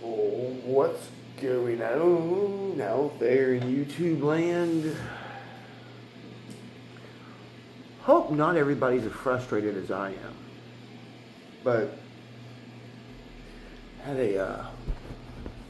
Oh, what's going on out there in YouTube land? Hope not everybody's as frustrated as I am. But had a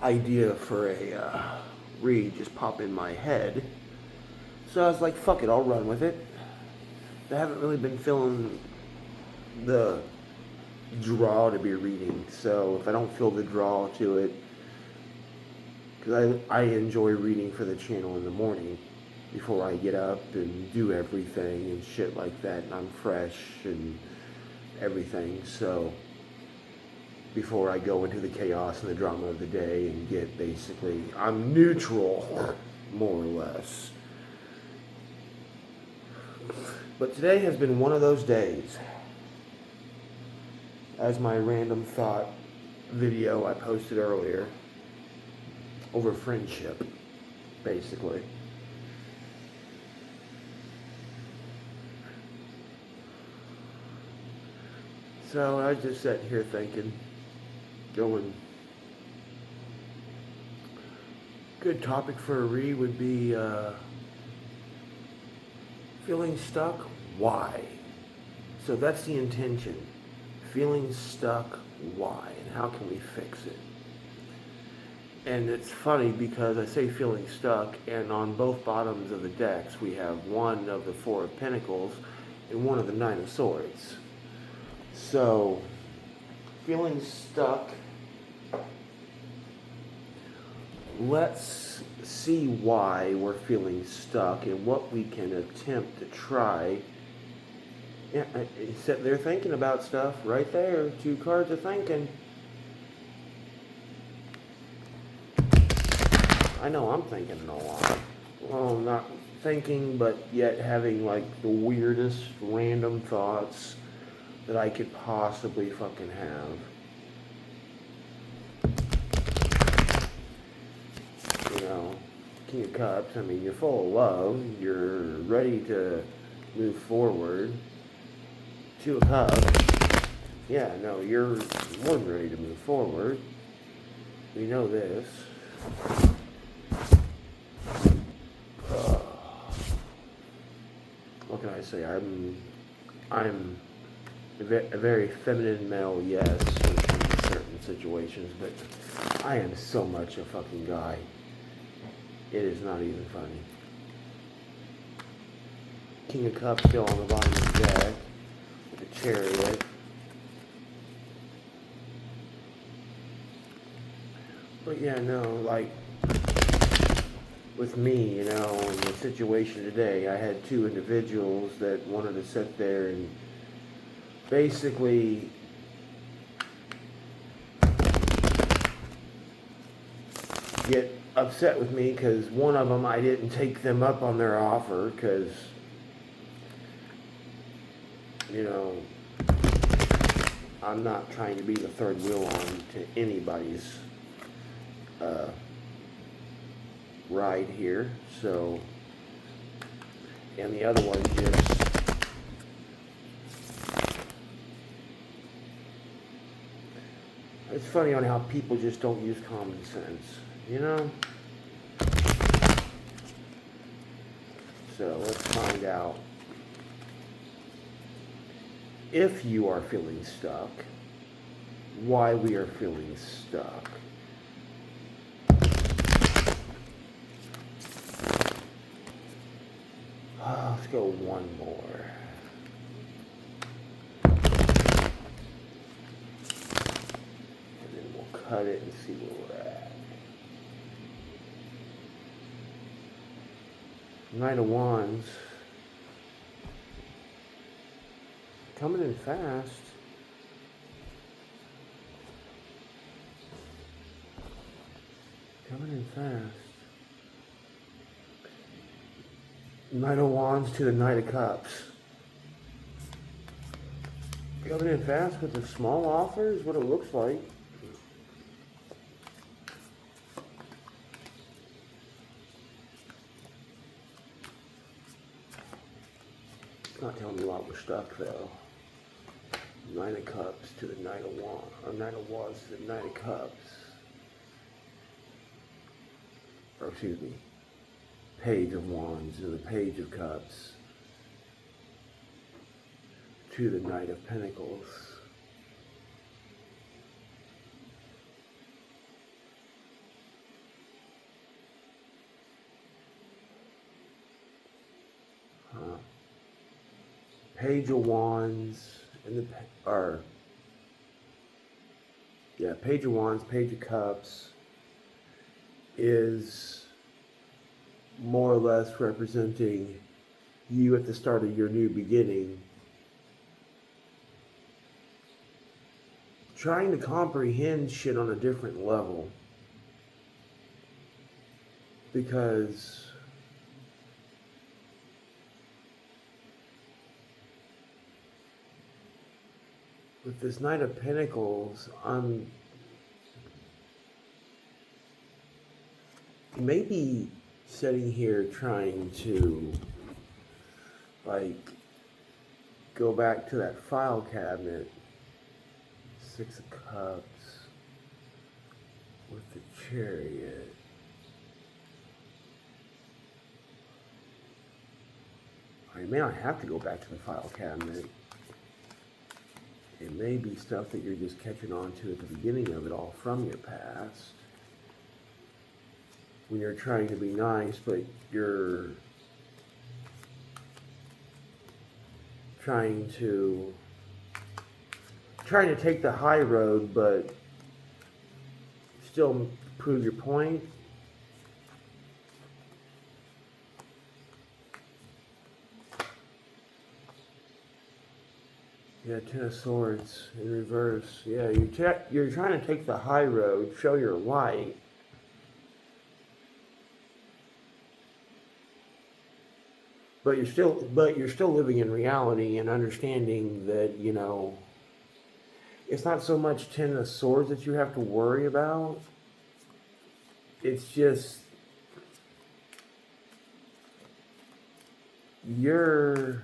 idea for a read just pop in my head. So I was like, fuck it, I'll run with it. I haven't really been feeling the draw to be reading, so if I don't feel the draw to it, because I enjoy reading for the channel in the morning before I get up and do everything and shit like that, and I'm fresh and everything, so before I go into the chaos and the drama of the day and get basically, I'm neutral, more or less. But today has been one of those days. As my random thought video I posted earlier, over friendship, basically. So I just sat here thinking, going, good topic for a read would be feeling stuck, why? So that's the intention. Feeling stuck, why? And how can we fix it? And it's funny because I say feeling stuck, and on both bottoms of the decks we have one of the Four of Pentacles and one of the Nine of Swords. So, feeling stuck, let's see why we're feeling stuck and what we can attempt to try. Yeah, sitting there thinking about stuff right there. 2 cards of thinking. I know I'm thinking a lot. Well, not thinking, but yet having like the weirdest random thoughts that I could possibly fucking have. You know, King of Cups, I mean, you're full of love. You're ready to move forward. 2 of Cups. Yeah, no, you're more than ready to move forward. We know this. What can I say? I'm a very feminine male, yes, in certain situations, but I am so much a fucking guy. It is not even funny. King of Cups still on the bottom of the deck. The Chariot. But yeah, no, like, with me, you know, in the situation today, I had 2 individuals that wanted to sit there and basically get upset with me because one of them, I didn't take them up on their offer because, you know, I'm not trying to be the third wheel on to anybody's ride here, so, and the other one just, it's funny on how people just don't use common sense, you know? So let's find out if you are feeling stuck, why we are feeling stuck. Let's go one more. And then we'll cut it and see where we're at. Knight of Wands. Coming in fast. Coming in fast. Knight of Wands to the Knight of Cups. Coming in fast with a small offer is what it looks like. It's not telling me why we're stuck though. Nine of Cups to the Knight of Wands, or Knight of Wands to the Knight of Cups. or excuse me, Page of Wands and the Page of Cups to the Knight of Pentacles. Page of Wands and Page of Wands, Page of Cups is more or less representing you at the start of your new beginning, trying to comprehend shit on a different level, because with this Knight of Pentacles, I'm maybe sitting here trying to, like, go back to that file cabinet, Six of Cups, with the Chariot. I may not have to go back to the file cabinet. It may be stuff that you're just catching on to at the beginning of it all from your past, when you're trying to be nice, but you're trying to take the high road, but still prove your point. Yeah, Ten of Swords in reverse. Yeah, you're trying to take the high road, show your light. But you're still living in reality and understanding that, you know, it's not so much Ten of Swords that you have to worry about. It's just you're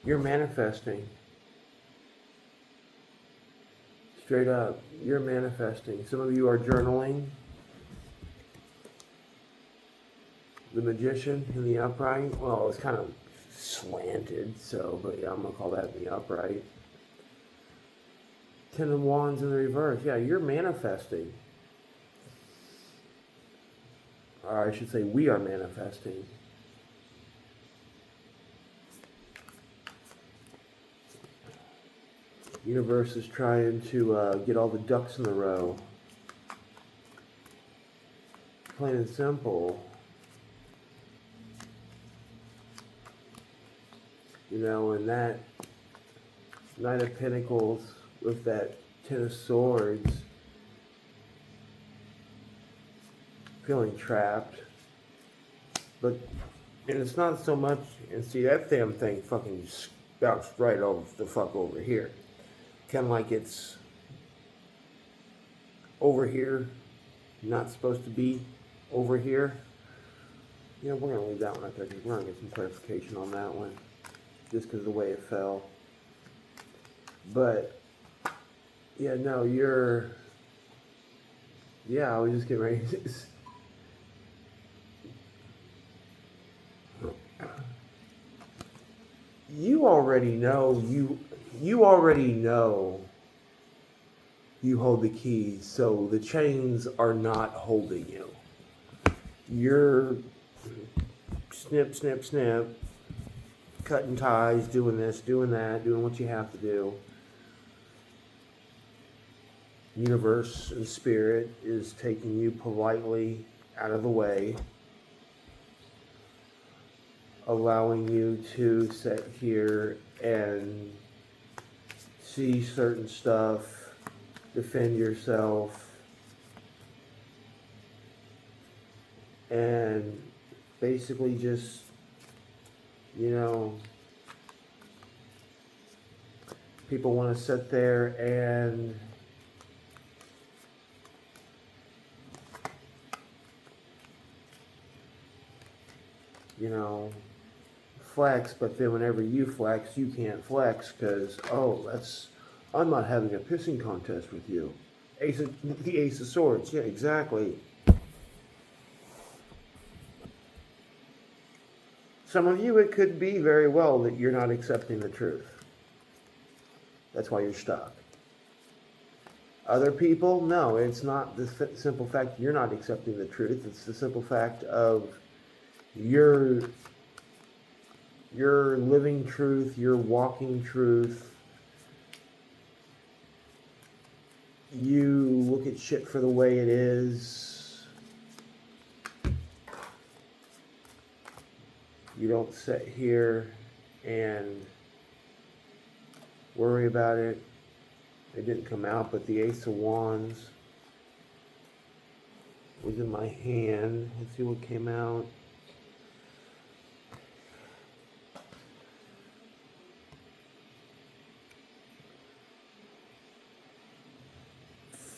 manifesting. Straight up, you're manifesting. Some of you are journaling. The Magician in the upright. Well, it's kind of slanted, so, but yeah, I'm going to call that in the upright. Ten of Wands in the reverse. Yeah, you're manifesting. Or I should say, we are manifesting. Universe is trying to get all the ducks in a row. Plain and simple. You know, and that Knight of Pentacles with that Ten of Swords, feeling trapped. But, and it's not so much, and see, that damn thing fucking just bounced right over the fuck over here. Kind of like it's over here, not supposed to be over here. Yeah, we're going to leave that one right there because we're going to get some clarification on that one, just because of the way it fell. But, yeah, no, yeah, I was just getting ready to... You already know you hold the keys, so the chains are not holding you. You're snip, snip, snip, cutting ties, doing this, doing that, doing what you have to do. Universe and Spirit is taking you politely out of the way, allowing you to sit here and see certain stuff, defend yourself, and basically just, you know, people want to sit there and you know, flex, but then whenever you flex, you can't flex because, oh, that's I'm not having a pissing contest with you. The Ace of Swords. Yeah, exactly. Some of you, it could be very well that you're not accepting the truth. That's why you're stuck. Other people, no, it's not the simple fact you're not accepting the truth. It's the simple fact of you're living truth, you're walking truth. You look at shit for the way it is. You don't sit here and worry about it. It didn't come out, but the Ace of Wands was in my hand. Let's see what came out.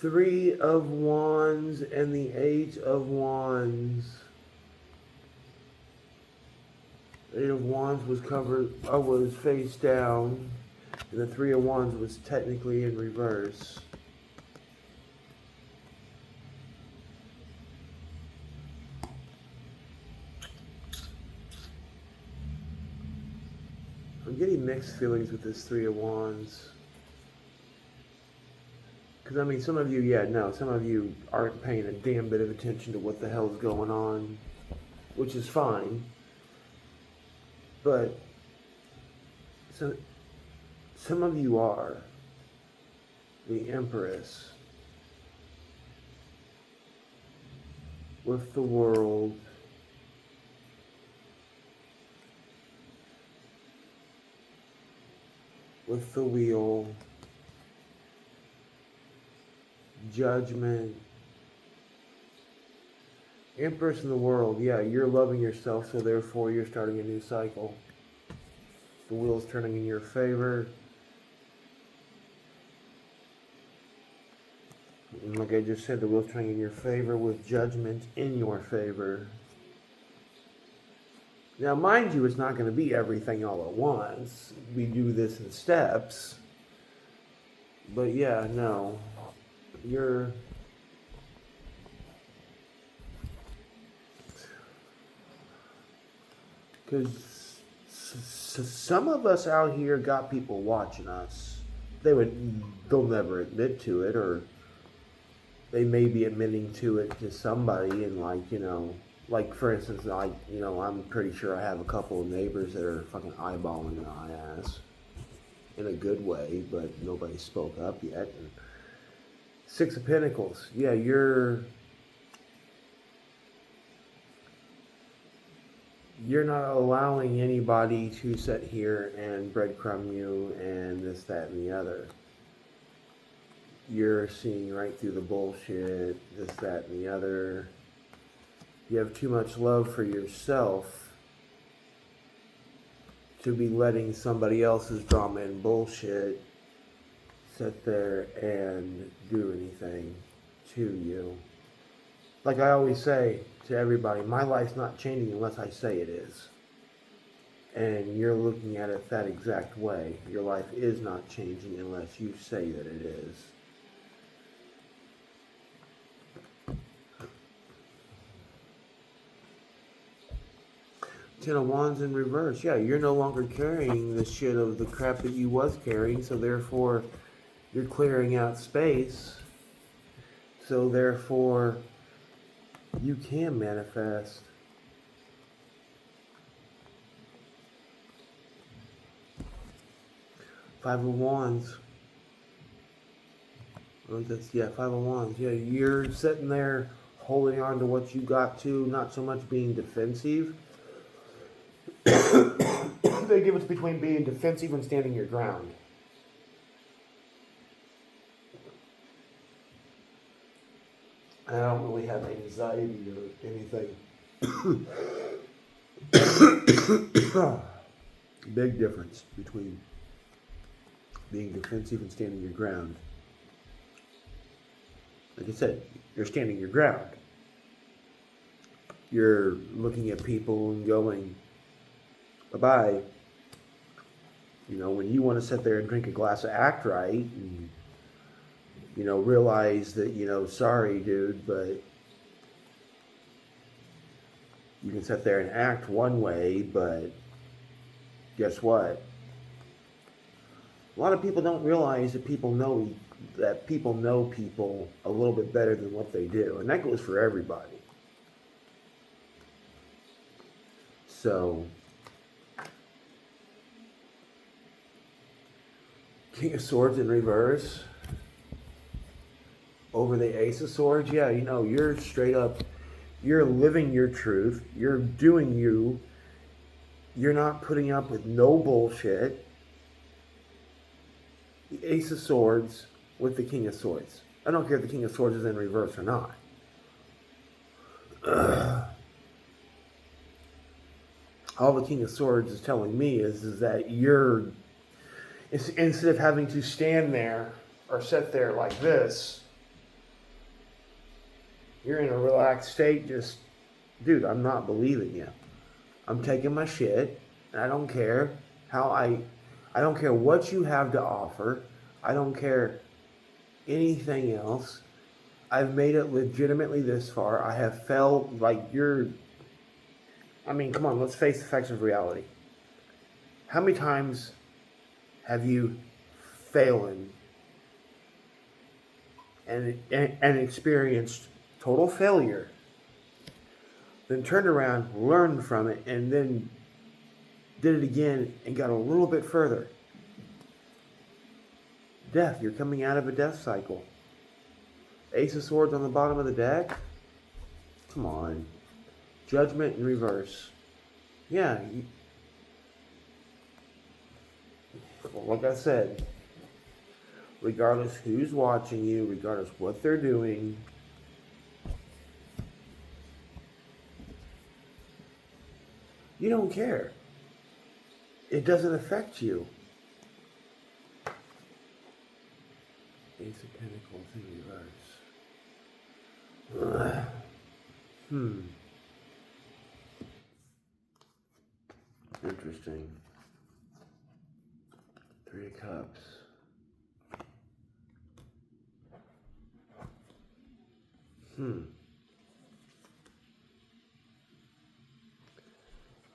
Three of Wands and the Eight of Wands. Eight of Wands was was face down, and the Three of Wands was technically in reverse. I'm getting mixed feelings with this Three of Wands. Because, I mean, some of you, some of you aren't paying a damn bit of attention to what the hell's going on, which is fine. But some of you are. The Empress. With the World. With the Wheel. Judgment. Empress in the World. Yeah, you're loving yourself, so therefore you're starting a new cycle. The wheel's turning in your favor. And like I just said, the wheel's turning in your favor with Judgment in your favor. Now, mind you, it's not going to be everything all at once. We do this in steps. But yeah, no. You're... Because some of us out here got people watching us. They'll never admit to it, or they may be admitting to it to somebody, and like for instance, I'm pretty sure I have a couple of neighbors that are fucking eyeballing my ass in a good way, but nobody spoke up yet. And Six of Pentacles, yeah, you're not allowing anybody to sit here and breadcrumb you and this, that, and the other. You're seeing right through the bullshit, this, that, and the other. You have too much love for yourself to be letting somebody else's drama and bullshit sit there and do anything to you. Like I always say to everybody, my life's not changing unless I say it is. And you're looking at it that exact way. Your life is not changing unless you say that it is. Ten of Wands in reverse. Yeah, you're no longer carrying the shit of the crap that you was carrying, so therefore you're clearing out space. So therefore you can manifest. Five of Wands. Five of Wands. Yeah, you're sitting there holding on to what you got to, not so much being defensive. The difference between being defensive and standing your ground. I don't really have anxiety or anything. Big difference between being defensive and standing your ground. Like I said, you're standing your ground. You're looking at people and going, bye-bye. You know, when you want to sit there and drink a glass of Act Right and, you know, realize that, you know, sorry, dude, but you can sit there and act one way, but guess what? A lot of people don't realize that people know people a little bit better than what they do, and that goes for everybody. So, King of Swords in reverse over the Ace of Swords. Yeah, you know, you're straight up, you're living your truth. You're doing you. You're not putting up with no bullshit. The Ace of Swords with the King of Swords. I don't care if the King of Swords is in reverse or not. All the King of Swords is telling me is that you're, instead of having to stand there or sit there like this, you're in a relaxed state. Just, dude, I'm not believing you. I'm taking my shit, and I don't care how I don't care what you have to offer. I don't care anything else. I've made it legitimately this far. I have felt like I mean, come on, let's face the facts of reality. How many times have you failed and experienced total failure, then turned around, learned from it, and then did it again and got a little bit further? Death, you're coming out of a death cycle. Ace of Swords on the bottom of the deck? Come on. Judgment in reverse. Yeah. Like I said, regardless who's watching you, regardless what they're doing, you don't care. It doesn't affect you. Ace of Pentacles in reverse. Interesting. Three of Cups.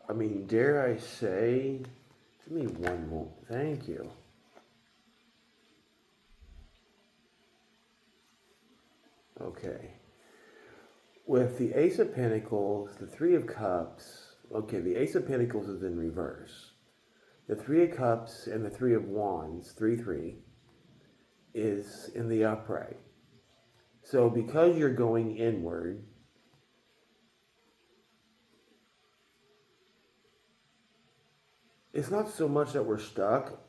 I mean, dare I say, give me one more. Thank you. Okay. With the Ace of Pentacles, the Three of Cups, okay, the Ace of Pentacles is in reverse. The Three of Cups and the Three of Wands, 3-3, is in the upright. So because you're going inward, it's not so much that we're stuck.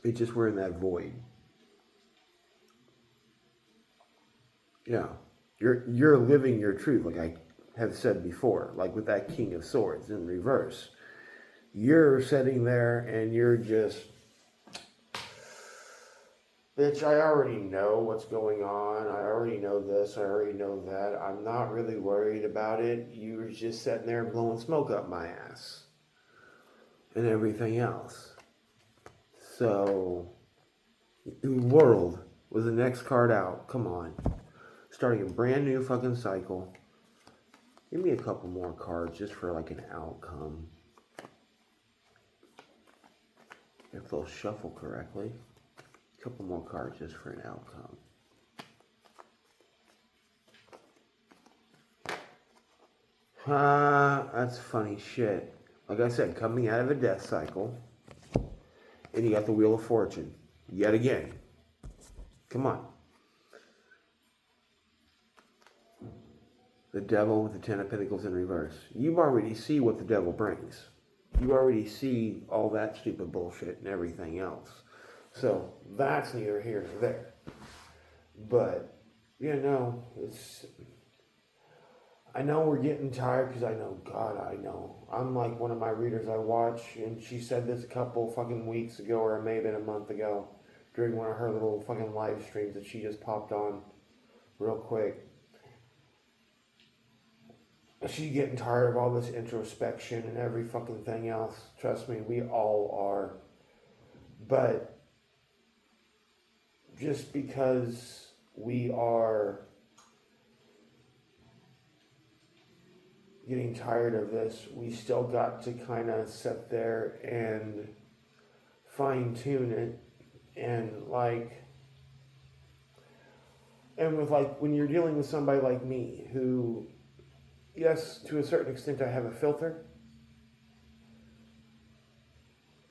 It's just we're in that void. Yeah. You're living your truth, like I have said before, like with that King of Swords in reverse. You're sitting there and you're just, bitch, I already know what's going on. I already know this. I already know that. I'm not really worried about it. You're just sitting there blowing smoke up my ass and everything else. So, World was the next card out. Come on. Starting a brand new fucking cycle. Give me a couple more cards just for like an outcome. If they'll shuffle correctly. A couple more cards just for an outcome. That's funny shit. Like I said, coming out of a death cycle. And you got the Wheel of Fortune. Yet again. Come on. The Devil with the Ten of Pentacles in reverse. You already see what the devil brings. You already see all that stupid bullshit and everything else. So, that's neither here nor there. But, you know, I know we're getting tired because I know. I'm like one of my readers I watch, and she said this a couple fucking weeks ago, or it may have been a month ago, during one of her little fucking live streams that she just popped on real quick. She getting tired of all this introspection and every fucking thing else. Trust me, we all are. But just because we are getting tired of this, we still got to kind of sit there and fine tune it. And with when you're dealing with somebody like me who, yes, to a certain extent I have a filter,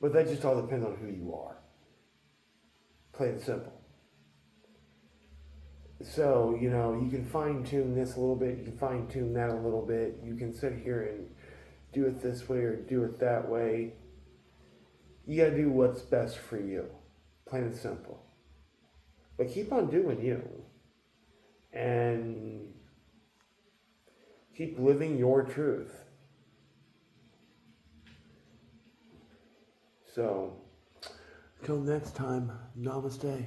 but that just all depends on who you are. Plain and simple. So, you can fine tune this a little bit, you can fine tune that a little bit, you can sit here and do it this way or do it that way. You gotta do what's best for you. Plain and simple. But keep on doing you. And keep living your truth. So, till next time, namaste.